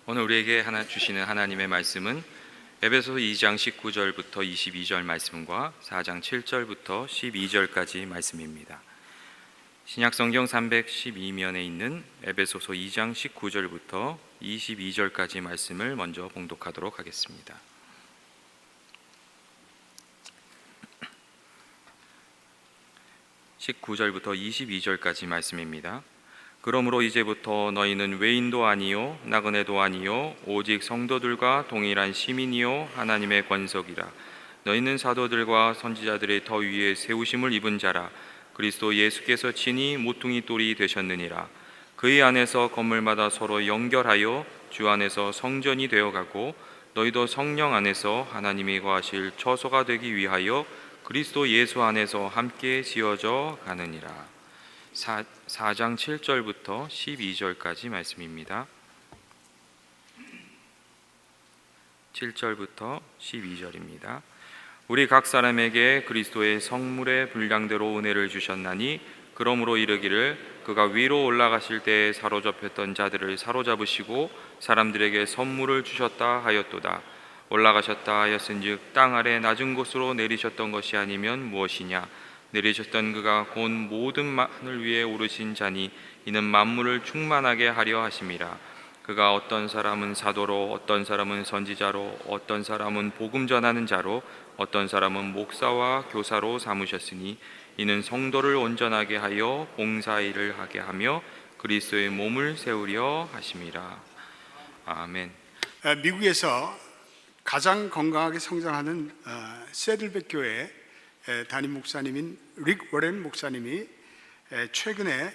오늘 우리에게 주시는 하나님의 말씀은 에베소서 2장 19절부터 22절 말씀과 4장 7절부터 12절까지 말씀입니다. 신약성경 312면에 있는 에베소서 2장 19절부터 22절까지 말씀을 먼저 봉독하도록 하겠습니다. (19절부터 22절까지) 말씀입니다. 그러므로 이제부터 너희는 외인도 아니요 나그네도 아니요 오직 성도들과 동일한 시민이요 하나님의 권속이라. 너희는 사도들과 선지자들의 더 위에 세우심을 입은 자라. 그리스도 예수께서 친히 모퉁이 돌이 되셨느니라. 그의 안에서 건물마다 서로 연결하여 주 안에서 성전이 되어가고, 너희도 성령 안에서 하나님이 거하실 처소가 되기 위하여 그리스도 예수 안에서 함께 지어져 가느니라. 4장 7절부터 12절까지 말씀입니다. 7절부터 12절입니다. 우리 각 사람에게 그리스도의 성물의 분량대로 은혜를 주셨나니, 그러므로 이르기를 그가 위로 올라가실 때에 사로잡혔던 자들을 사로잡으시고 사람들에게 선물을 주셨다 하였도다. 올라가셨다 하였은즉 땅 아래 낮은 곳으로 내리셨던 것이 아니면 무엇이냐. 내리셨던 그가 곧 모든 하늘 위에 오르신 자니 이는 만물을 충만하게 하려 하심이라. 그가 어떤 사람은 사도로, 어떤 사람은 선지자로, 어떤 사람은 복음 전하는 자로, 어떤 사람은 목사와 교사로 삼으셨으니 이는 성도를 온전하게 하여 봉사일을 하게 하며 그리스도의 몸을 세우려 하심이라. 아멘. 미국에서 가장 건강하게 성장하는 세들백 교회 담임 목사님인 릭 워렌 목사님이 최근에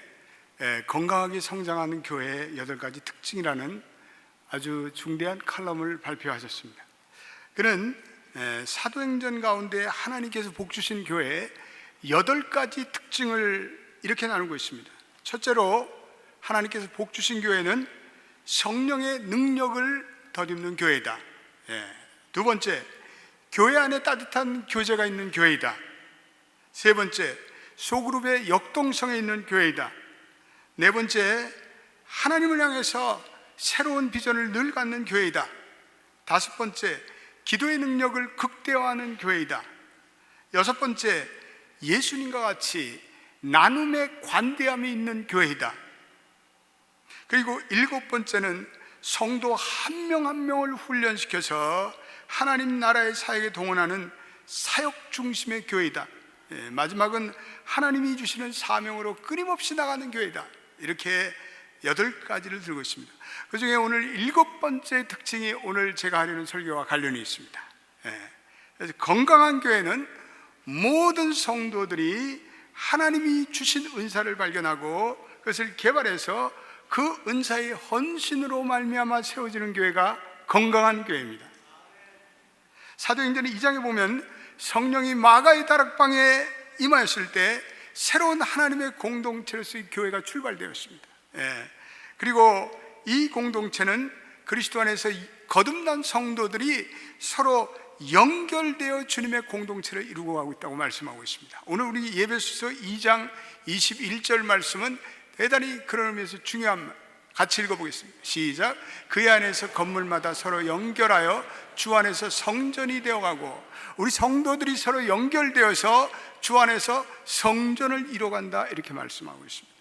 건강하게 성장하는 교회의 8가지 특징이라는 아주 중대한 칼럼을 발표하셨습니다. 그는 사도행전 가운데 하나님께서 복 주신 교회의 8가지 특징을 이렇게 나누고 있습니다. 첫째로, 하나님께서 복 주신 교회는 성령의 능력을 덧입는 교회이다. 두 번째, 교회 안에 따뜻한 교제가 있는 교회이다. 세 번째, 소그룹의 역동성에 있는 교회이다. 네 번째, 하나님을 향해서 새로운 비전을 늘 갖는 교회이다. 다섯 번째, 기도의 능력을 극대화하는 교회이다. 여섯 번째, 예수님과 같이 나눔의 관대함이 있는 교회이다. 그리고 일곱 번째는 성도 한 명 한 명을 훈련시켜서 하나님 나라의 사역에 동원하는 사역 중심의 교회이다. 마지막은 하나님이 주시는 사명으로 끊임없이 나가는 교회이다. 이렇게 8가지를 들고 있습니다. 그 중에 오늘 7번째 특징이 오늘 제가 하려는 설교와 관련이 있습니다. 그래서 건강한 교회는 모든 성도들이 하나님이 주신 은사를 발견하고 그것을 개발해서 그 은사의 헌신으로 말미암아 세워지는 교회가 건강한 교회입니다. 사도행전 2장에 보면 성령이 마가의 다락방에 임하였을 때 새로운 하나님의 공동체로서의 교회가 출발되었습니다. 그리고 이 공동체는 그리스도 안에서 거듭난 성도들이 서로 연결되어 주님의 공동체를 이루고 가고 있다고 말씀하고 있습니다. 오늘 우리 에베소서 2장 21절 말씀은 대단히 그런 의미에서 중요한, 같이 읽어보겠습니다. 시작. 그의 안에서 건물마다 서로 연결하여 주 안에서 성전이 되어가고, 우리 성도들이 서로 연결되어서 주 안에서 성전을 이뤄간다, 이렇게 말씀하고 있습니다.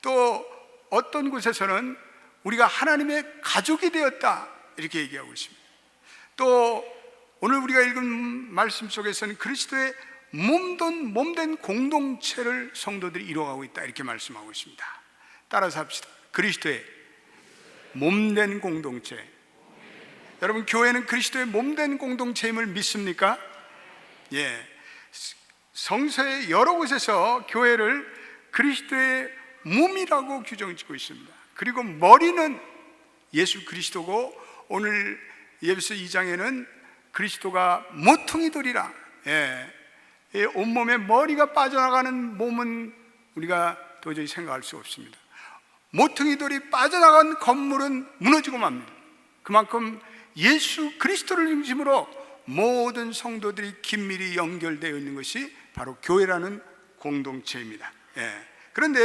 또 어떤 곳에서는 우리가 하나님의 가족이 되었다, 이렇게 얘기하고 있습니다. 또 오늘 우리가 읽은 말씀 속에서는 그리스도의 몸된 공동체를 성도들이 이루어가고 있다, 이렇게 말씀하고 있습니다. 따라서 합시다. 그리스도의 몸된 공동체. 여러분, 교회는 그리스도의 몸된 공동체임을 믿습니까? 성서의 여러 곳에서 교회를 그리스도의 몸이라고 규정짓고 있습니다. 그리고 머리는 예수 그리스도고, 오늘 에베소 2장에는 그리스도가 모퉁이 돌이라. 온몸에 머리가 빠져나가는 몸은 우리가 도저히 생각할 수 없습니다. 모퉁이 돌이 빠져나간 건물은 무너지고 맙니다. 그만큼 예수 그리스도를 중심으로 모든 성도들이 긴밀히 연결되어 있는 것이 바로 교회라는 공동체입니다. 그런데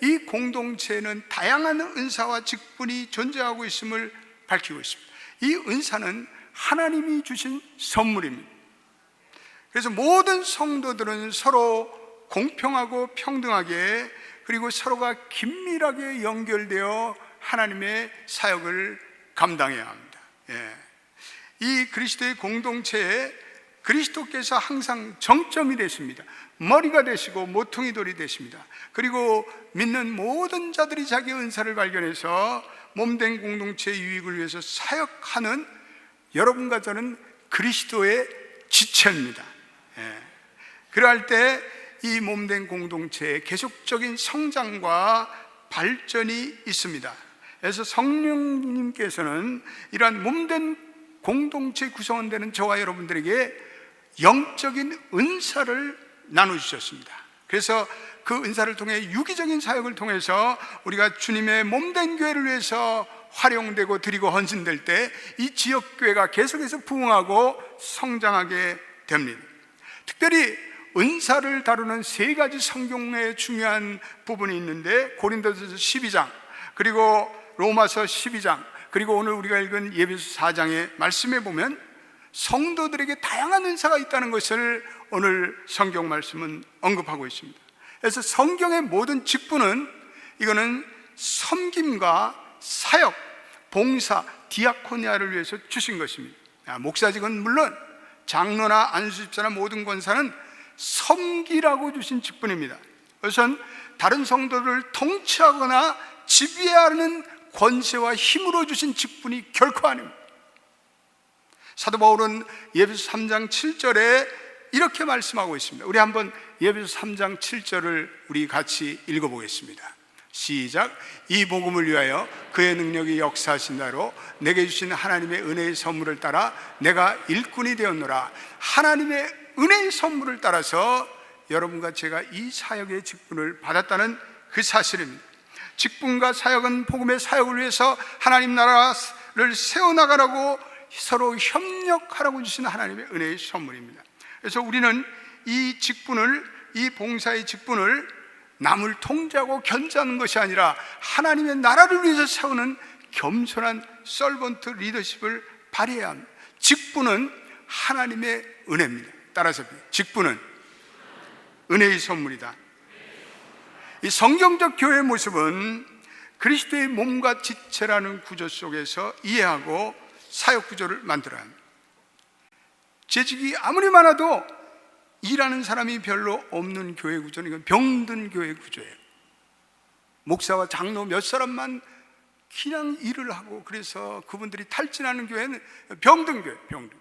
이 공동체에는 다양한 은사와 직분이 존재하고 있음을 밝히고 있습니다. 이 은사는 하나님이 주신 선물입니다. 그래서 모든 성도들은 서로 공평하고 평등하게, 그리고 서로가 긴밀하게 연결되어 하나님의 사역을 감당해야 합니다. 이 그리스도의 공동체에 그리스도께서 항상 정점이 되십니다. 머리가 되시고 모퉁이 돌이 되십니다. 그리고 믿는 모든 자들이 자기 은사를 발견해서 몸된 공동체의 유익을 위해서 사역하는 여러분과 저는 그리스도의 지체입니다. 그러할 때 이 몸된 공동체의 계속적인 성장과 발전이 있습니다. 그래서 성령님께서는 이러한 몸된 공동체 구성원되는 저와 여러분들에게 영적인 은사를 나눠주셨습니다. 그래서 그 은사를 통해 유기적인 사역을 통해서 우리가 주님의 몸된 교회를 위해서 활용되고 드리고 헌신될 때 이 지역교회가 계속해서 부흥하고 성장하게 됩니다. 특별히 은사를 다루는 세 가지 성경의 중요한 부분이 있는데, 고린도전서 12장, 그리고 로마서 12장, 그리고 오늘 우리가 읽은 예배서 4장의 말씀에 보면 성도들에게 다양한 은사가 있다는 것을 오늘 성경 말씀은 언급하고 있습니다. 그래서 성경의 모든 직분은, 이거는 섬김과 사역, 봉사, 디아코니아를 위해서 주신 것입니다. 목사직은 물론 장로나 안수집사나 모든 권사는 섬기라고 주신 직분입니다. 우선 다른 성도들을 통치하거나 지배하는 권세와 힘으로 주신 직분이 결코 아닙니다. 사도 바울은 예배소 3장 7절에 이렇게 말씀하고 있습니다. 우리 한번 예배소 3장 7절을 우리 같이 읽어보겠습니다. 시작. 이 복음을 위하여 그의 능력이 역사하신 나로 내게 주신 하나님의 은혜의 선물을 따라 내가 일꾼이 되었노라. 하나님의 은혜의 선물을 따라서 여러분과 제가 이 사역의 직분을 받았다는 그 사실입니다. 직분과 사역은 복음의 사역을 위해서 하나님 나라를 세워나가라고 서로 협력하라고 주신 하나님의 은혜의 선물입니다. 그래서 우리는 이 직분을, 이 봉사의 직분을 남을 통제하고 견제하는 것이 아니라 하나님의 나라를 위해서 세우는 겸손한 서번트 리더십을 발휘해야 합니다. 직분은 하나님의 은혜입니다. 따라서 직분은 은혜의 선물이다. 이 성경적 교회의 모습은 그리스도의 몸과 지체라는 구조 속에서 이해하고 사역 구조를 만들어야 합니다. 재직이 아무리 많아도 일하는 사람이 별로 없는 교회 구조는 이건 병든 교회 구조예요. 목사와 장로 몇 사람만 그냥 일을 하고, 그래서 그분들이 탈진하는 교회는 병든 교회, 병든.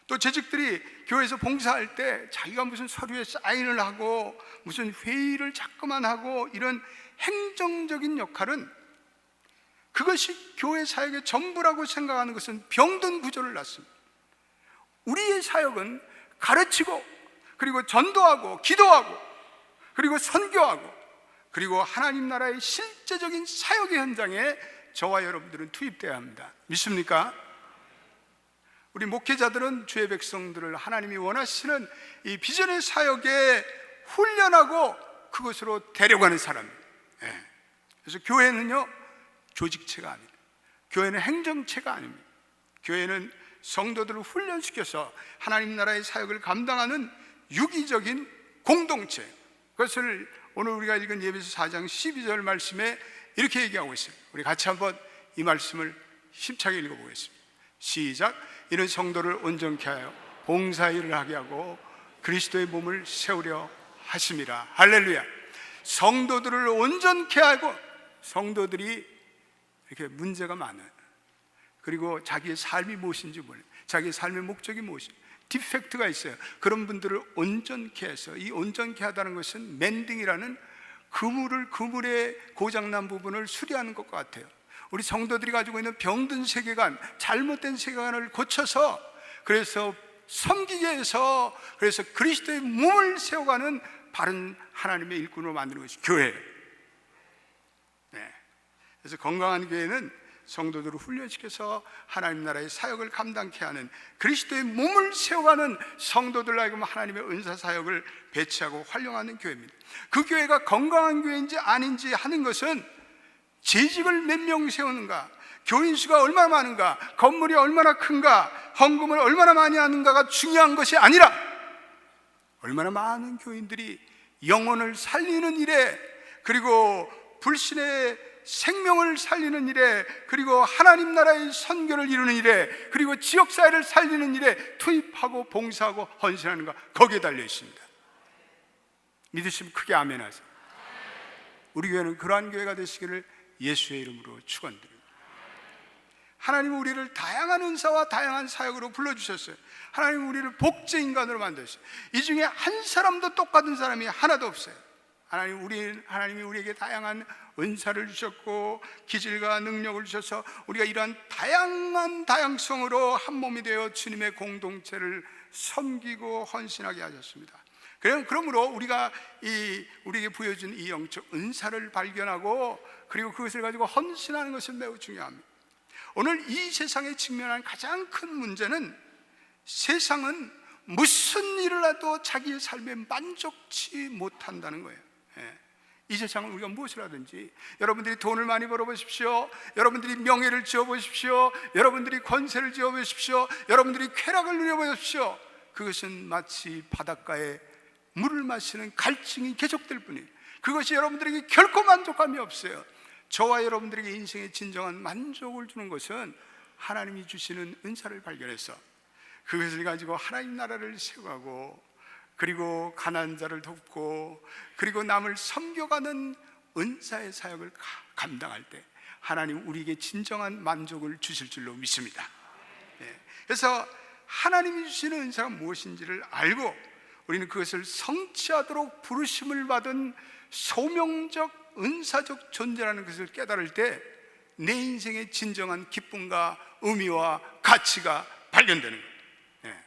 또 재직들이 교회에서 봉사할 때 자기가 무슨 서류에 사인을 하고 무슨 회의를 자꾸만 하고 이런 행정적인 역할은, 그것이 교회 사역의 전부라고 생각하는 것은 병든 구조를 낳습니다. 우리의 사역은 가르치고, 그리고 전도하고, 기도하고, 그리고 선교하고, 그리고 하나님 나라의 실제적인 사역의 현장에 저와 여러분들은 투입되어야 합니다. 믿습니까? 우리 목회자들은 주의 백성들을 하나님이 원하시는 이 비전의 사역에 훈련하고 그것으로 데려가는 사람입니다. 그래서 교회는요, 조직체가 아닙니다. 교회는 행정체가 아닙니다. 교회는 성도들을 훈련시켜서 하나님 나라의 사역을 감당하는 유기적인 공동체, 그것을 오늘 우리가 읽은 예배서 4장 12절 말씀에 이렇게 얘기하고 있어요. 우리 같이 한번 이 말씀을 힘차게 읽어보겠습니다. 시작. 이는 성도를 온전케 하여 봉사일을 하게 하고 그리스도의 몸을 세우려 하심이라. 할렐루야. 성도들을 온전케 하고, 성도들이 이렇게 문제가 많아요. 그리고 자기의 삶이 무엇인지 몰라요. 자기의 삶의 목적이 무엇인지, 디펙트가 있어요. 그런 분들을 온전케 해서, 이 온전케 하다는 것은 멘딩이라는 그물의 고장난 부분을 수리하는 것과 같아요. 우리 성도들이 가지고 있는 병든 세계관, 잘못된 세계관을 고쳐서, 그래서 섬기게 해서, 그래서 그리스도의 몸을 세워가는 바른 하나님의 일꾼으로 만드는 것이 교회예요. 그래서 건강한 교회는 성도들을 훈련시켜서 하나님 나라의 사역을 감당케 하는 그리스도의 몸을 세워가는 성도들 하여금 하나님의 은사 사역을 배치하고 활용하는 교회입니다. 그 교회가 건강한 교회인지 아닌지 하는 것은 재직을 몇 명 세우는가, 교인 수가 얼마나 많은가, 건물이 얼마나 큰가, 헌금을 얼마나 많이 하는가가 중요한 것이 아니라 얼마나 많은 교인들이 영혼을 살리는 일에, 그리고 불신의 생명을 살리는 일에, 그리고 하나님 나라의 선교를 이루는 일에, 그리고 지역사회를 살리는 일에 투입하고 봉사하고 헌신하는가, 거기에 달려 있습니다. 믿으시면 크게 아멘 하세요. 우리 교회는 그러한 교회가 되시기를 예수의 이름으로 축원드립니다. 하나님은 우리를 다양한 은사와 다양한 사역으로 불러주셨어요. 하나님은 우리를 복제 인간으로 만드셨어요. 이 중에 한 사람도 똑같은 사람이 하나도 없어요. 하나님이 우리에게 다양한 은사를 주셨고 기질과 능력을 주셔서 우리가 이러한 다양한 다양성으로 한 몸이 되어 주님의 공동체를 섬기고 헌신하게 하셨습니다. 그러므로 우리가 우리에게 부여준 이 영적 은사를 발견하고 그리고 그것을 가지고 헌신하는 것은 매우 중요합니다. 오늘 이 세상에 직면한 가장 큰 문제는 세상은 무슨 일을 해도 자기의 삶에 만족치 못한다는 거예요. 이 세상은 우리가 무엇을 하든지, 여러분들이 돈을 많이 벌어보십시오, 여러분들이 명예를 지어보십시오, 여러분들이 권세를 지어보십시오, 여러분들이 쾌락을 누려보십시오, 그것은 마치 바닷가에 물을 마시는 갈증이 계속될 뿐이에요. 그것이 여러분들에게 결코 만족감이 없어요. 저와 여러분들에게 인생의 진정한 만족을 주는 것은 하나님이 주시는 은사를 발견해서 그것을 가지고 하나님 나라를 세워가고, 그리고 가난한 자를 돕고, 그리고 남을 섬겨가는 은사의 사역을 감당할 때 하나님 우리에게 진정한 만족을 주실 줄로 믿습니다. 그래서 하나님이 주시는 은사가 무엇인지를 알고 우리는 그것을 성취하도록 부르심을 받은 소명적 은사적 존재라는 것을 깨달을 때 내 인생의 진정한 기쁨과 의미와 가치가 발견되는 거예요.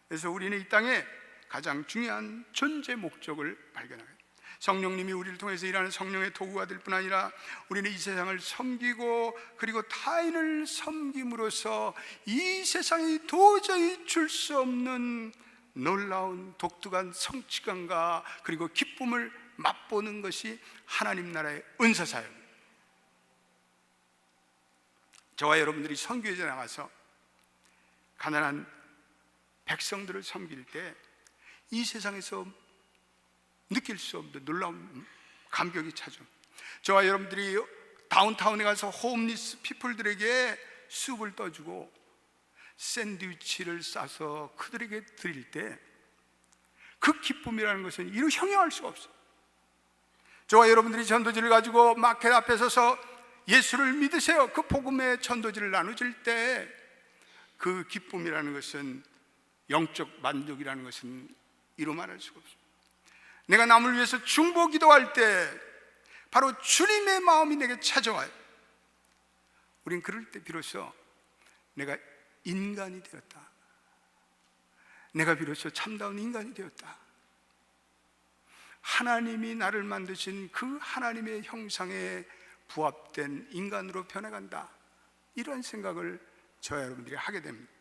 그래서 우리는 이 땅에 가장 중요한 존재 목적을 발견하게 됩니다. 성령님이 우리를 통해서 일하는 성령의 도구가 될 뿐 아니라 우리는 이 세상을 섬기고 그리고 타인을 섬김으로써 이 세상이 도저히 줄 수 없는 놀라운 독특한 성취감과 그리고 기쁨을 맛보는 것이 하나님 나라의 은사사역입니다. 저와 여러분들이 선교회에 나가서 가난한 백성들을 섬길 때 이 세상에서 느낄 수 없는 놀라운 감격이 찾아옵니다. 저와 여러분들이 다운타운에 가서 홈리스 피플들에게 숲을 떠주고 샌드위치를 싸서 그들에게 드릴 때 그 기쁨이라는 것은 이루 형용할 수가 없어요. 저와 여러분들이 전도지를 가지고 마켓 앞에 서서 예수를 믿으세요, 그 복음의 전도지를 나눠줄 때 그 기쁨이라는 것은, 영적 만족이라는 것은 이루 말할 수가 없어요. 내가 남을 위해서 중보 기도할 때 바로 주님의 마음이 내게 찾아와요. 우린 그럴 때 비로소 내가 인간이 되었다, 내가 비로소 참다운 인간이 되었다, 하나님이 나를 만드신 그 하나님의 형상에 부합된 인간으로 변해간다, 이런 생각을 저와 여러분들이 하게 됩니다.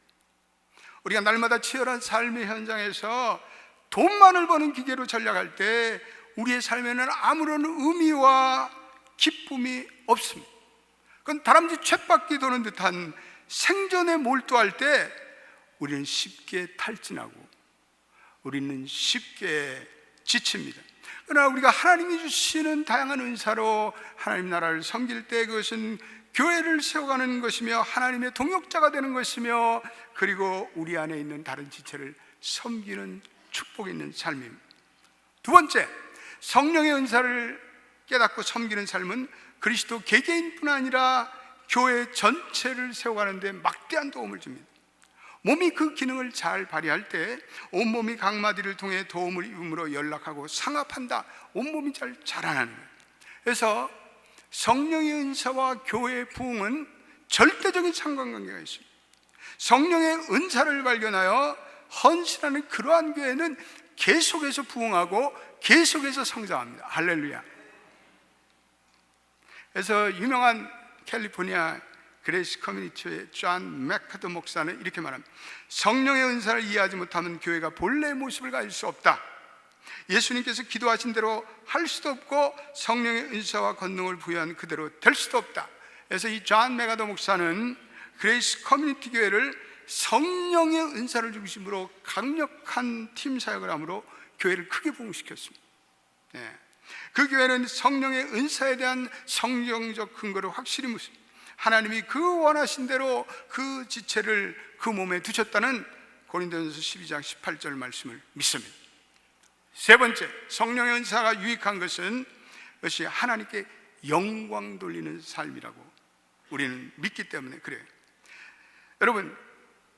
우리가 날마다 치열한 삶의 현장에서 돈만을 버는 기계로 전략할 때 우리의 삶에는 아무런 의미와 기쁨이 없습니다. 그건 다람쥐 쳇바퀴 도는 듯한 생존에 몰두할 때 우리는 쉽게 탈진하고 우리는 쉽게 지칩니다. 그러나 우리가 하나님이 주시는 다양한 은사로 하나님 나라를 섬길 때 그것은 교회를 세워가는 것이며 하나님의 동역자가 되는 것이며, 그리고 우리 안에 있는 다른 지체를 섬기는 축복 있는 삶입니다. 두 번째, 성령의 은사를 깨닫고 섬기는 삶은 그리스도 개개인뿐 아니라 교회 전체를 세워가는 데 막대한 도움을 줍니다. 몸이 그 기능을 잘 발휘할 때 온몸이 각마디를 통해 도움을 입음으로 연락하고 상합한다, 온몸이 잘 자라나는 거예요. 그래서 성령의 은사와 교회의 부흥은 절대적인 상관관계가 있습니다. 성령의 은사를 발견하여 헌신하는 그러한 교회는 계속해서 부흥하고 계속해서 성장합니다. 할렐루야. 그래서 유명한 캘리포니아 그레이스 커뮤니티의 존 맥카더 목사는 이렇게 말합니다. 성령의 은사를 이해하지 못하면 교회가 본래의 모습을 가질 수 없다. 예수님께서 기도하신 대로 할 수도 없고 성령의 은사와 권능을 부여한 그대로 될 수도 없다. 그래서 이 존 맥카더 목사는 그레이스 커뮤니티 교회를 성령의 은사를 중심으로 강력한 팀 사역을 함으로 교회를 크게 부흥시켰습니다. 그 교회는 성령의 은사에 대한 성경적 근거를 확실히 묻습니다. 하나님이 그 원하신 대로 그 지체를 그 몸에 두셨다는 고린도전서 12장 18절 말씀을 믿습니다. 세 번째, 성령의 은사가 유익한 것은 그것이 하나님께 영광 돌리는 삶이라고 우리는 믿기 때문에 그래요. 여러분,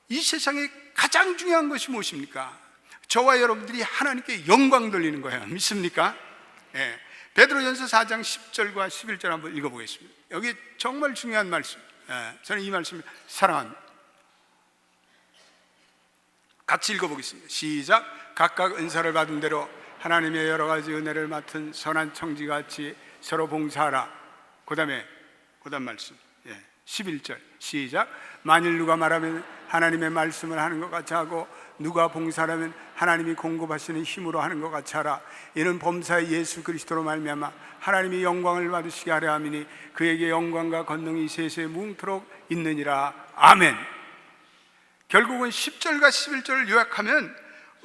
이 세상에 가장 중요한 것이 무엇입니까? 저와 여러분들이 하나님께 영광 돌리는 거예요. 믿습니까? 베드로전서 4장 10절과 11절 한번 읽어보겠습니다. 여기 정말 중요한 말씀. 저는 이 말씀을 사랑합니다. 같이 읽어보겠습니다. 시작. 각각 은사를 받은 대로 하나님의 여러 가지 은혜를 맡은 선한 청지같이 서로 봉사하라. 그 다음 말씀 11절 시작. 만일 누가 말하면 하나님의 말씀을 하는 것 같이 하고 누가 봉사하면 하나님이 공급하시는 힘으로 하는 것 같이 하라. 이는 범사의 예수 그리스도로 말미암아 하나님이 영광을 받으시게 하려 함이니 그에게 영광과 권능이 세세에 무궁토록 있느니라. 아멘. 결국은 10절과 11절을 요약하면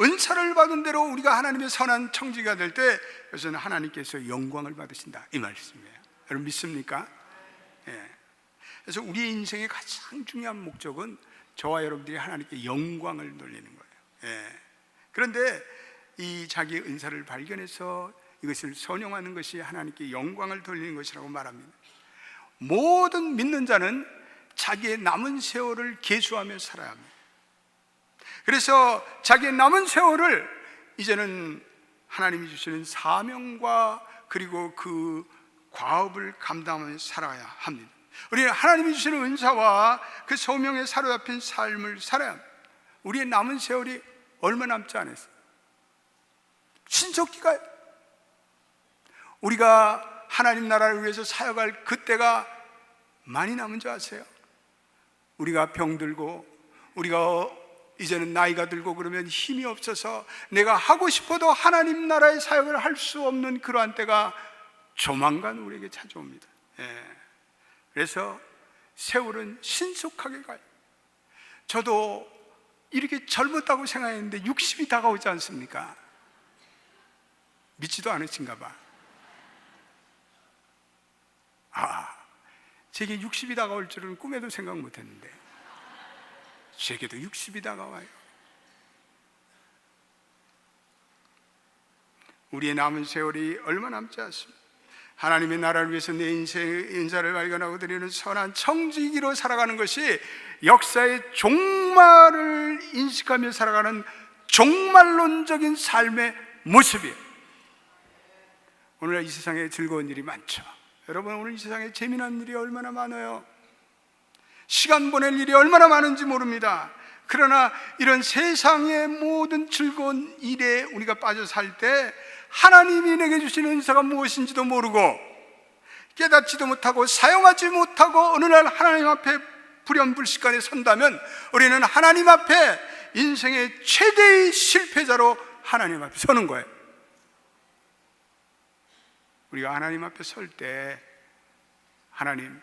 은사를 받은 대로 우리가 하나님의 선한 청지가 될 때 그것은 하나님께서 영광을 받으신다 이 말씀이에요. 여러분 믿습니까? 그래서 우리의 인생의 가장 중요한 목적은 저와 여러분들이 하나님께 영광을 돌리는 거예요. 그런데 이 자기의 은사를 발견해서 이것을 선용하는 것이 하나님께 영광을 돌리는 것이라고 말합니다. 모든 믿는 자는 자기의 남은 세월을 계수하며 살아야 합니다. 그래서 자기의 남은 세월을 이제는 하나님이 주시는 사명과 그리고 그 과업을 감당하며 살아야 합니다. 우리는 하나님이 주시는 은사와 그 소명에 사로잡힌 삶을 살아야 합니다. 우리의 남은 세월이 얼마 남지 않았어요. 신속히 가요. 우리가 하나님 나라를 위해서 사역할 그때가 많이 남은 줄 아세요? 우리가 병들고 우리가 이제는 나이가 들고 그러면 힘이 없어서 내가 하고 싶어도 하나님 나라의 사역을 할 수 없는 그러한 때가 조만간 우리에게 찾아옵니다. 그래서 세월은 신속하게 가요. 저도 이렇게 젊었다고 생각했는데 60이 다가오지 않습니까? 믿지도 않으신가 봐. 제게 60이 다가올 줄은 꿈에도 생각 못했는데 제게도 60이 다가와요. 우리의 남은 세월이 얼마 남지 않습니다. 하나님의 나라를 위해서 내 인생의 인사를 발견하고 드리는 선한 청지기로 살아가는 것이 역사의 종말을 인식하며 살아가는 종말론적인 삶의 모습이에요. 오늘날 이 세상에 즐거운 일이 많죠. 여러분, 오늘 이 세상에 재미난 일이 얼마나 많아요. 시간 보낼 일이 얼마나 많은지 모릅니다. 그러나 이런 세상의 모든 즐거운 일에 우리가 빠져 살 때 하나님이 내게 주시는 은사가 무엇인지도 모르고 깨닫지도 못하고 사용하지 못하고 어느 날 하나님 앞에 불현불식간에 선다면 우리는 하나님 앞에 인생의 최대의 실패자로 하나님 앞에 서는 거예요. 우리가 하나님 앞에 설 때 하나님,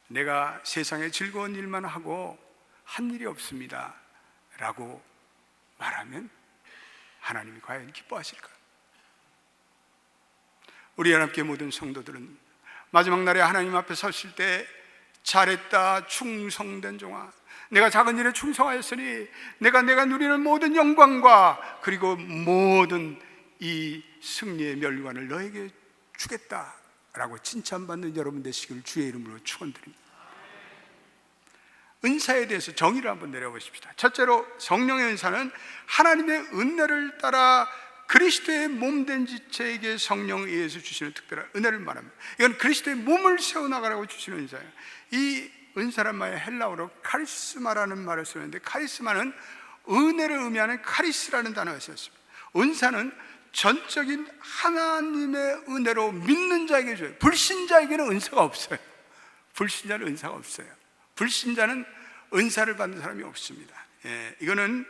내가 세상에 즐거운 일만 하고 한 일이 없습니다 라고 말하면 하나님이 과연 기뻐하실까요? 우리 하나님께 모든 성도들은 마지막 날에 하나님 앞에 섰을 때 잘했다 충성된 종아, 내가 작은 일에 충성하였으니 내가 누리는 모든 영광과 그리고 모든 이 승리의 멸관을 너에게 주겠다 라고 칭찬받는 여러분 되시기를 주의 이름으로 축원드립니다. 은사에 대해서 정의를 한번 내려보십시다. 첫째로 성령의 은사는 하나님의 은혜를 따라 그리스도의 몸된 지체에게 성령에 의해서 주시는 특별한 은혜를 말합니다. 이건 그리스도의 몸을 세워나가라고 주시는 은사예요. 이 은사란 말이 헬라어로 카리스마라는 말을 쓰는데, 카리스마는 은혜를 의미하는 카리스라는 단어가 있었습니다. 은사는 전적인 하나님의 은혜로 믿는 자에게 줘요. 불신자에게는 은사가 없어요. 불신자는 은사가 없어요. 불신자는 은사를 받는 사람이 없습니다. 이거는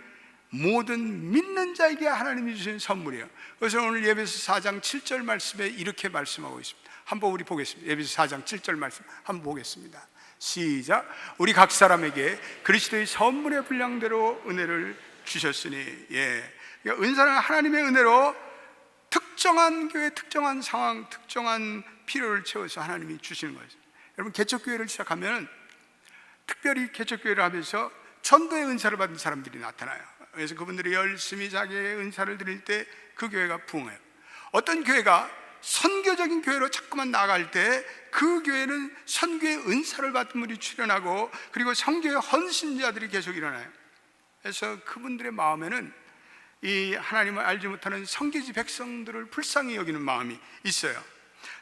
모든 믿는 자에게 하나님이 주신 선물이에요. 그래서 오늘 예배서 4장 7절 말씀에 이렇게 말씀하고 있습니다. 한번 우리 보겠습니다. 예배서 4장 7절 말씀 한번 보겠습니다. 시작. 우리 각 사람에게 그리스도의 선물의 분량대로 은혜를 주셨으니. 그러니까 은사는 하나님의 은혜로 특정한 교회, 특정한 상황, 특정한 필요를 채워서 하나님이 주시는 거죠. 여러분, 개척교회를 시작하면 특별히 개척교회를 하면서 전도의 은사를 받은 사람들이 나타나요. 그래서 그분들이 열심히 자기의 은사를 드릴 때 그 교회가 부흥해요. 어떤 교회가 선교적인 교회로 자꾸만 나아갈 때 그 교회는 선교의 은사를 받은 분이 출현하고, 그리고 성교의 헌신자들이 계속 일어나요. 그래서 그분들의 마음에는 이 하나님을 알지 못하는 성계지 백성들을 불쌍히 여기는 마음이 있어요.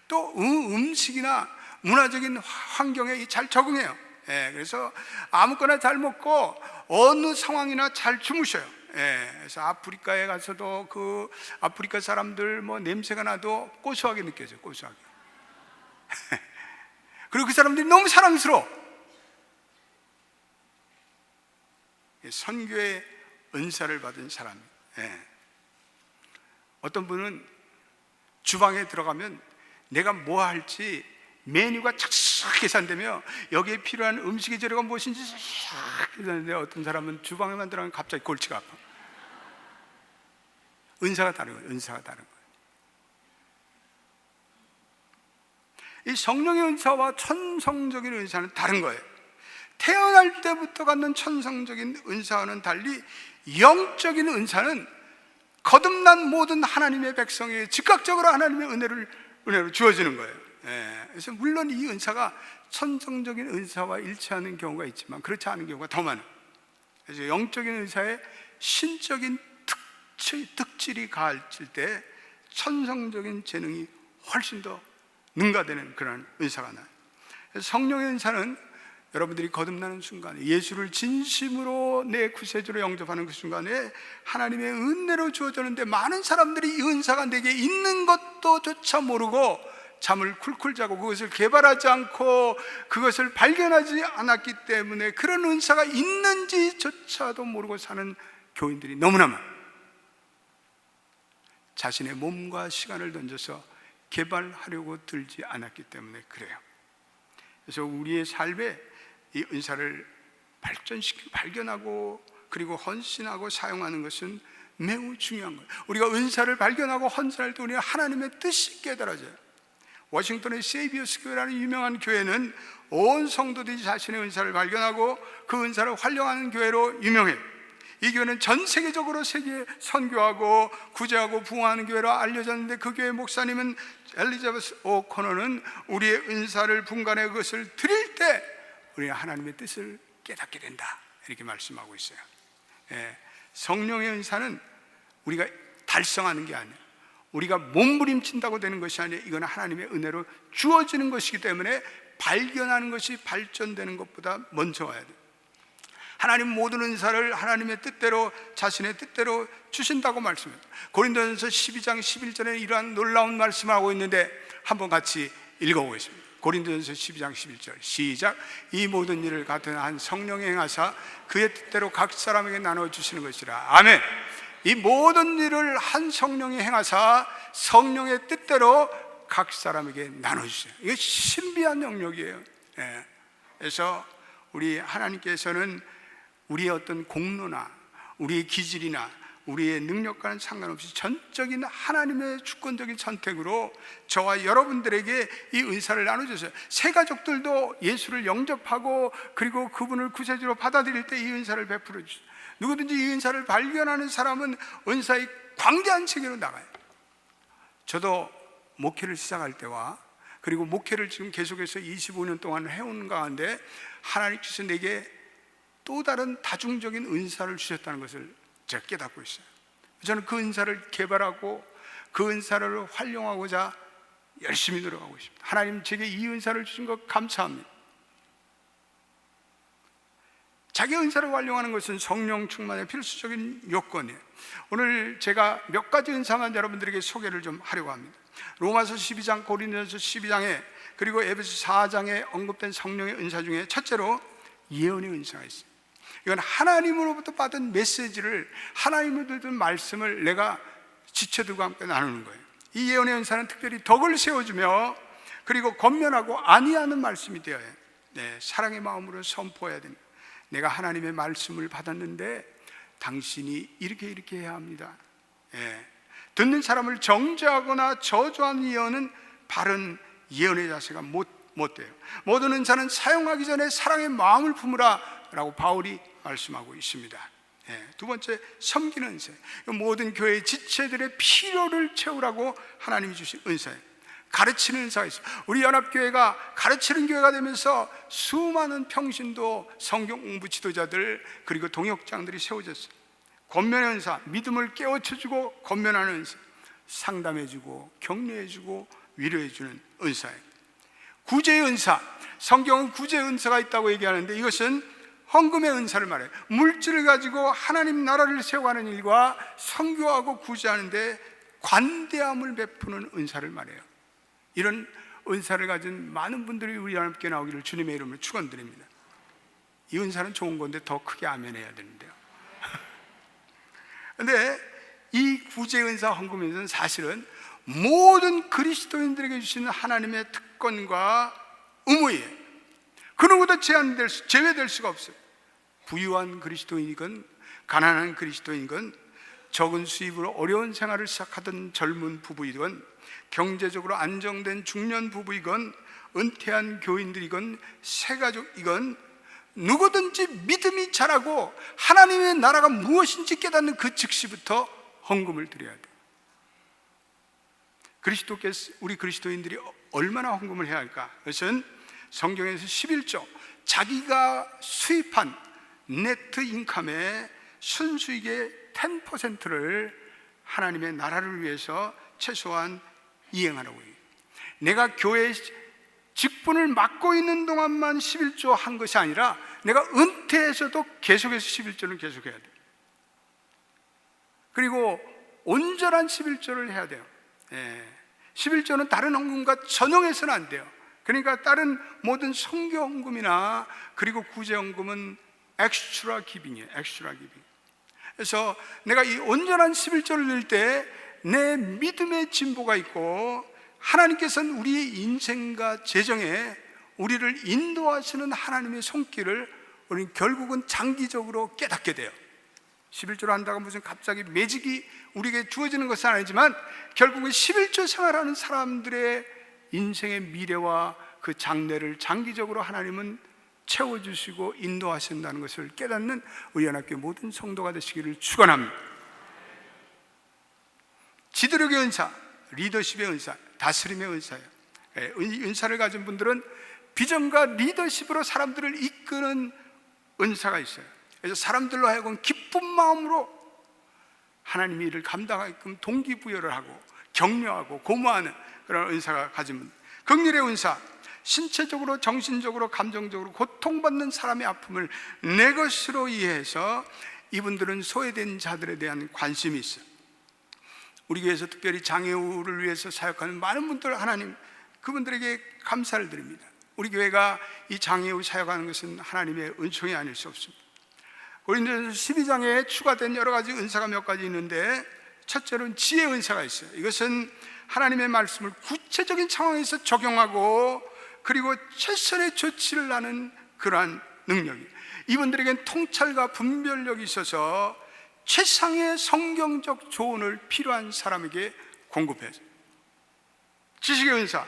또 음식이나 문화적인 환경에 잘 적응해요. 그래서 아무거나 잘 먹고 어느 상황이나 잘 주무셔요. 그래서 아프리카에 가서도 그 아프리카 사람들 뭐 냄새가 나도 고소하게 느껴져요. 고소하게. 그리고 그 사람들이 너무 사랑스러워. 선교의 은사를 받은 사람. 어떤 분은 주방에 들어가면 내가 뭐 할지 메뉴가 착착 계산되며 여기에 필요한 음식의 재료가 무엇인지 싹 계산되는데, 어떤 사람은 주방에만 들어가면 갑자기 골치가 아파. 은사가 다른 거예요. 은사가 다른 거예요. 이 성령의 은사와 천성적인 은사는 다른 거예요. 태어날 때부터 갖는 천성적인 은사와는 달리 영적인 은사는 거듭난 모든 하나님의 백성에게 즉각적으로 하나님의 은혜로 주어지는 거예요. 그래서 물론 이 은사가 천성적인 은사와 일치하는 경우가 있지만 그렇지 않은 경우가 더 많아요. 그래서 영적인 은사에 신적인 특질이 가해질 때 천성적인 재능이 훨씬 더 능가되는 그런 은사가 나요. 그래서 성령의 은사는 여러분들이 거듭나는 순간에, 예수를 진심으로 내 구세주로 영접하는 그 순간에 하나님의 은혜로 주어졌는데, 많은 사람들이 이 은사가 내게 있는 것도 조차 모르고 잠을 쿨쿨 자고 그것을 개발하지 않고 그것을 발견하지 않았기 때문에 그런 은사가 있는지조차도 모르고 사는 교인들이 너무나 많아요. 자신의 몸과 시간을 던져서 개발하려고 들지 않았기 때문에 그래요. 그래서 우리의 삶에 이 은사를 발전시키고 발견하고 그리고 헌신하고 사용하는 것은 매우 중요한 거예요. 우리가 은사를 발견하고 헌신할 때 우리는 하나님의 뜻이 깨달아져요. 워싱턴의 세이비어스 교회라는 유명한 교회는 온 성도들이 자신의 은사를 발견하고 그 은사를 활용하는 교회로 유명해요. 이 교회는 전 세계적으로 세계 선교하고 구제하고 부흥하는 교회로 알려졌는데, 그 교회 목사님은 엘리자베스 오코너는 우리의 은사를 분간해 그것을 드릴 때 우리가 하나님의 뜻을 깨닫게 된다, 이렇게 말씀하고 있어요. 성령의 은사는 우리가 달성하는 게 아니에요. 우리가 몸부림친다고 되는 것이 아니에요. 이건 하나님의 은혜로 주어지는 것이기 때문에 발견하는 것이 발전되는 것보다 먼저 와야 돼요. 하나님 모든 은사를 하나님의 뜻대로, 자신의 뜻대로 주신다고 말씀합니다. 고린도전서 12장 11절에 이러한 놀라운 말씀을 하고 있는데 한번 같이 읽어보겠습니다. 고린도전서 12장 11절 시작. 이 모든 일을 같은 한 성령이 행하사 그의 뜻대로 각 사람에게 나눠주시는 것이라. 아멘. 이 모든 일을 한 성령이 행하사 성령의 뜻대로 각 사람에게 나눠주세요. 이게 신비한 영역이에요. 그래서 우리 하나님께서는 우리의 어떤 공로나 우리의 기질이나 우리의 능력과는 상관없이 전적인 하나님의 주권적인 선택으로 저와 여러분들에게 이 은사를 나눠주세요. 새 가족들도 예수를 영접하고 그리고 그분을 구세주로 받아들일 때 이 은사를 베풀어 주세요. 누구든지 이 은사를 발견하는 사람은 은사의 광대한 세계로 나가요. 저도 목회를 시작할 때와 그리고 목회를 지금 계속해서 25년 동안 해온 가운데 하나님께서 내게 또 다른 다중적인 은사를 주셨다는 것을 제가 깨닫고 있어요. 저는 그 은사를 개발하고 그 은사를 활용하고자 열심히 노력하고 있습니다. 하나님 제게 이 은사를 주신 것 감사합니다. 자기 은사를 활용하는 것은 성령 충만의 필수적인 요건이에요. 오늘 제가 몇 가지 은사만 여러분들에게 소개를 좀 하려고 합니다. 로마서 12장, 고린도전서 12장에 그리고 에베소 4장에 언급된 성령의 은사 중에 첫째로 예언의 은사가 있어요. 이건 하나님으로부터 받은 메시지를, 하나님으로부터 받은 말씀을 내가 지체들과 함께 나누는 거예요. 이 예언의 은사는 특별히 덕을 세워주며 그리고 권면하고 안위하는 말씀이 되어야 해요. 사랑의 마음으로 선포해야 됩니다. 내가 하나님의 말씀을 받았는데 당신이 이렇게 해야 합니다. 듣는 사람을 정죄하거나 저주하는 예언은 바른 예언의 자세가 못 돼요. 모든 은사는 사용하기 전에 사랑의 마음을 품으라 라고 바울이 말씀하고 있습니다. 두 번째, 섬기는 은사. 모든 교회의 지체들의 필요를 채우라고 하나님이 주신 은사예요. 가르치는 은사가 있어요. 우리 연합교회가 가르치는 교회가 되면서 수많은 평신도, 성경 공부 지도자들, 그리고 동역장들이 세워졌어요. 권면의 은사, 믿음을 깨우쳐주고 권면하는 은사, 상담해주고 격려해주고 위로해주는 은사예요. 구제의 은사, 성경은 구제의 은사가 있다고 얘기하는데 이것은 헌금의 은사를 말해요. 물질을 가지고 하나님 나라를 세워가는 일과 선교하고 구제하는 데 관대함을 베푸는 은사를 말해요. 이런 은사를 가진 많은 분들이 우리 연합교회 나오기를 주님의 이름으로 축원드립니다. 이 은사는 좋은 건데 더 크게 아멘해야 되는데요. 그런데 이 구제 은사, 헌금 은사는 사실은 모든 그리스도인들에게 주시는 하나님의 특권과 의무예요. 그 누구도 제외될 수가 없어요. 부유한 그리스도인이건 가난한 그리스도인이건 적은 수입으로 어려운 생활을 시작하던 젊은 부부이건 경제적으로 안정된 중년 부부이건 은퇴한 교인들이건 새가족이건 누구든지 믿음이 자라고 하나님의 나라가 무엇인지 깨닫는 그 즉시부터 헌금을 드려야 돼요. 우리 그리스도인들이 얼마나 헌금을 해야 할까? 그것은 성경에서 11조, 자기가 수입한 네트 인컴의 순수익의 10%를 하나님의 나라를 위해서 최소한 이행하라고 해요. 내가 교회 직분을 맡고 있는 동안만 11조 한 것이 아니라 내가 은퇴해서도 계속해서 11조를 계속해야 돼요. 그리고 온전한 11조를 해야 돼요. 11조는 다른 헌금과 전용해서는 안 돼요. 그러니까 다른 모든 선교 헌금이나 그리고 구제 헌금은 엑스트라 기빙이에요. 엑스트라 기빙. 그래서 내가 이 온전한 11조를 낼 때 내 믿음의 진보가 있고 하나님께서는 우리의 인생과 재정에 우리를 인도하시는 하나님의 손길을 우리는 결국은 장기적으로 깨닫게 돼요. 11조를 한다고 무슨 갑자기 매직이 우리에게 주어지는 것은 아니지만 결국은 11조 생활하는 사람들의 인생의 미래와 그 장래를 장기적으로 하나님은 채워주시고 인도하신다는 것을 깨닫는 우리 연합교회 모든 성도가 되시기를 축원합니다. 지도력의 은사, 리더십의 은사, 다스림의 은사예요. 은사를 가진 분들은 비전과 리더십으로 사람들을 이끄는 은사가 있어요. 그래서 사람들로 하여금 기쁜 마음으로 하나님의 일을 감당하게끔 동기부여를 하고 격려하고 고마워하는 그런 은사가 가진 분. 긍휼의 은사, 신체적으로 정신적으로 감정적으로 고통받는 사람의 아픔을 내 것으로 이해해서 이분들은 소외된 자들에 대한 관심이 있어요. 우리 교회에서 특별히 장애우를 위해서 사역하는 많은 분들, 하나님 그분들에게 감사를 드립니다. 우리 교회가 이 장애우 사역하는 것은 하나님의 은총이 아닐 수 없습니다. 고린도전서 12장에 추가된 여러 가지 은사가 몇 가지 있는데 첫째로는 지혜 은사가 있어요. 이것은 하나님의 말씀을 구체적인 상황에서 적용하고 그리고 최선의 조치를 하는 그러한 능력이에요. 이분들에겐 통찰과 분별력이 있어서 최상의 성경적 조언을 필요한 사람에게 공급해요. 지식의 은사,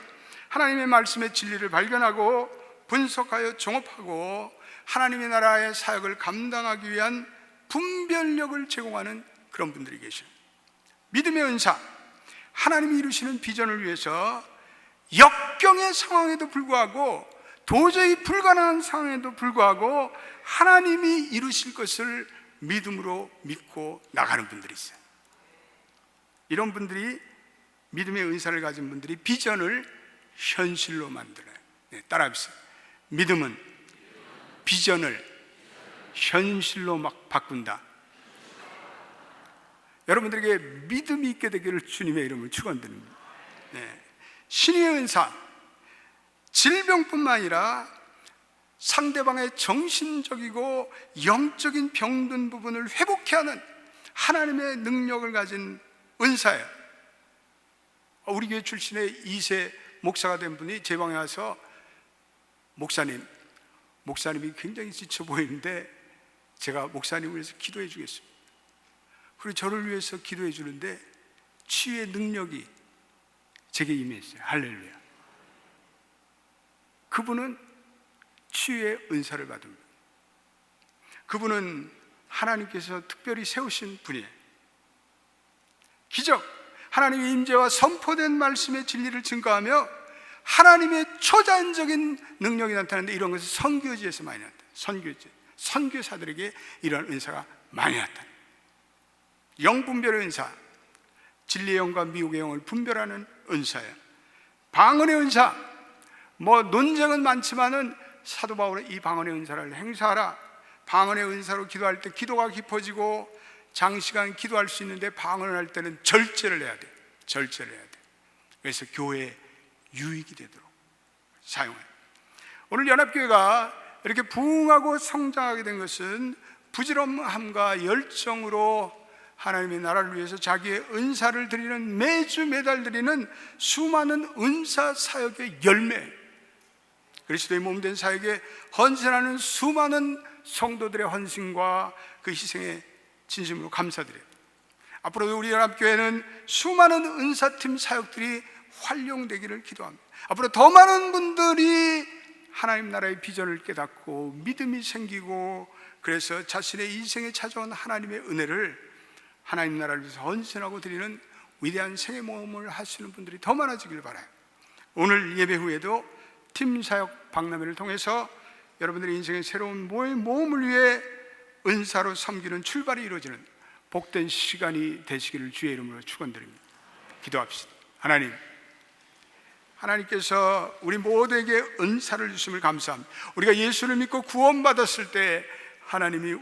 하나님의 말씀의 진리를 발견하고 분석하여 종합하고 하나님의 나라의 사역을 감당하기 위한 분별력을 제공하는 그런 분들이 계셔요. 믿음의 은사, 하나님이 이루시는 비전을 위해서 역경의 상황에도 불구하고 도저히 불가능한 상황에도 불구하고 하나님이 이루실 것을 믿음으로 믿고 나가는 분들이 있어요. 이런 분들이, 믿음의 은사를 가진 분들이 비전을 현실로 만들어요. 따라합시다. 믿음은 비전을 현실로 막 바꾼다. 여러분들에게 믿음이 있게 되기를 주님의 이름으로 축원드립니다. 신의 은사, 질병뿐만 아니라 상대방의 정신적이고 영적인 병든 부분을 회복케 하는 하나님의 능력을 가진 은사예요. 우리 교회 출신의 2세 목사가 된 분이 제 방에 와서 목사님이 굉장히 지쳐 보이는데 제가 목사님을 위해서 기도해 주겠습니다. 그리고 저를 위해서 기도해 주는데 치유의 능력이 제게 임했어요. 할렐루야. 그분은 치유의 은사를 받습니다. 그분은 하나님께서 특별히 세우신 분이에요. 기적, 하나님의 임재와 선포된 말씀의 진리를 증거하며 하나님의 초자연적인 능력이 나타나는데 이런 것은 선교지에서 많이 나타나요. 선교사들에게 이런 은사가 많이 나타나요. 영분별의 은사, 진리의 영과 미혹의 영을 분별하는 은사예요. 방언의 은사, 논쟁은 많지만은 사도 바울은 이 방언의 은사를 행사하라. 방언의 은사로 기도할 때 기도가 깊어지고 장시간 기도할 수 있는데 방언을 할 때는 절제를 해야 돼. 그래서 교회에 유익이 되도록 사용해요. 오늘 연합교회가 이렇게 부흥하고 성장하게 된 것은 부지런함과 열정으로 하나님의 나라를 위해서 자기의 은사를 드리는, 매주 매달 드리는 수많은 은사 사역의 열매, 그리스도의 몸된 사역에 헌신하는 수많은 성도들의 헌신과 그 희생에 진심으로 감사드려요. 앞으로도 우리 연합교회는 수많은 은사팀 사역들이 활용되기를 기도합니다. 앞으로 더 많은 분들이 하나님 나라의 비전을 깨닫고 믿음이 생기고, 그래서 자신의 인생에 찾아온 하나님의 은혜를 하나님 나라를 위해서 헌신하고 드리는 위대한 생애 모험을 하시는 분들이 더 많아지길 바라요. 오늘 예배 후에도 팀 사역 박람회를 통해서 여러분들의 인생의 새로운 모험을 위해 은사로 섬기는 출발이 이루어지는 복된 시간이 되시기를 주의 이름으로 축원드립니다. 기도합시다. 하나님께서 우리 모두에게 은사를 주심을 감사합니다. 우리가 예수를 믿고 구원받았을 때 하나님이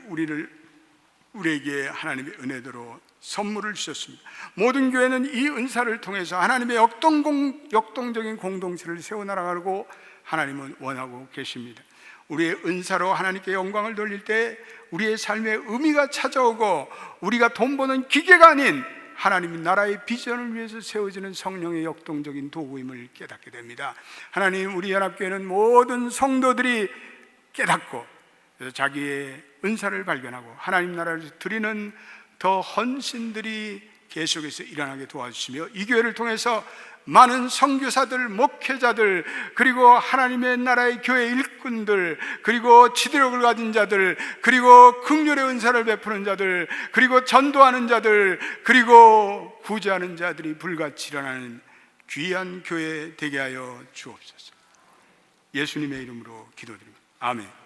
우리에게 하나님의 은혜대로 선물을 주셨습니다. 모든 교회는 이 은사를 통해서 하나님의 역동적인 공동체를 세워나가고 하나님은 원하고 계십니다. 우리의 은사로 하나님께 영광을 돌릴 때 우리의 삶에 의미가 찾아오고, 우리가 돈 버는 기계가 아닌 하나님 나라의 비전을 위해서 세워지는 성령의 역동적인 도구임을 깨닫게 됩니다. 하나님, 우리 연합교회는 모든 성도들이 깨닫고 자기의 은사를 발견하고 하나님 나라를 드리는 더 헌신들이 계속해서 일어나게 도와주시며, 이 교회를 통해서 많은 선교사들, 목회자들, 그리고 하나님의 나라의 교회 일꾼들, 그리고 지도력을 가진 자들, 그리고 긍휼의 은사를 베푸는 자들, 그리고 전도하는 자들, 그리고 구제하는 자들이 불같이 일어나는 귀한 교회 되게 하여 주옵소서. 예수님의 이름으로 기도드립니다. 아멘.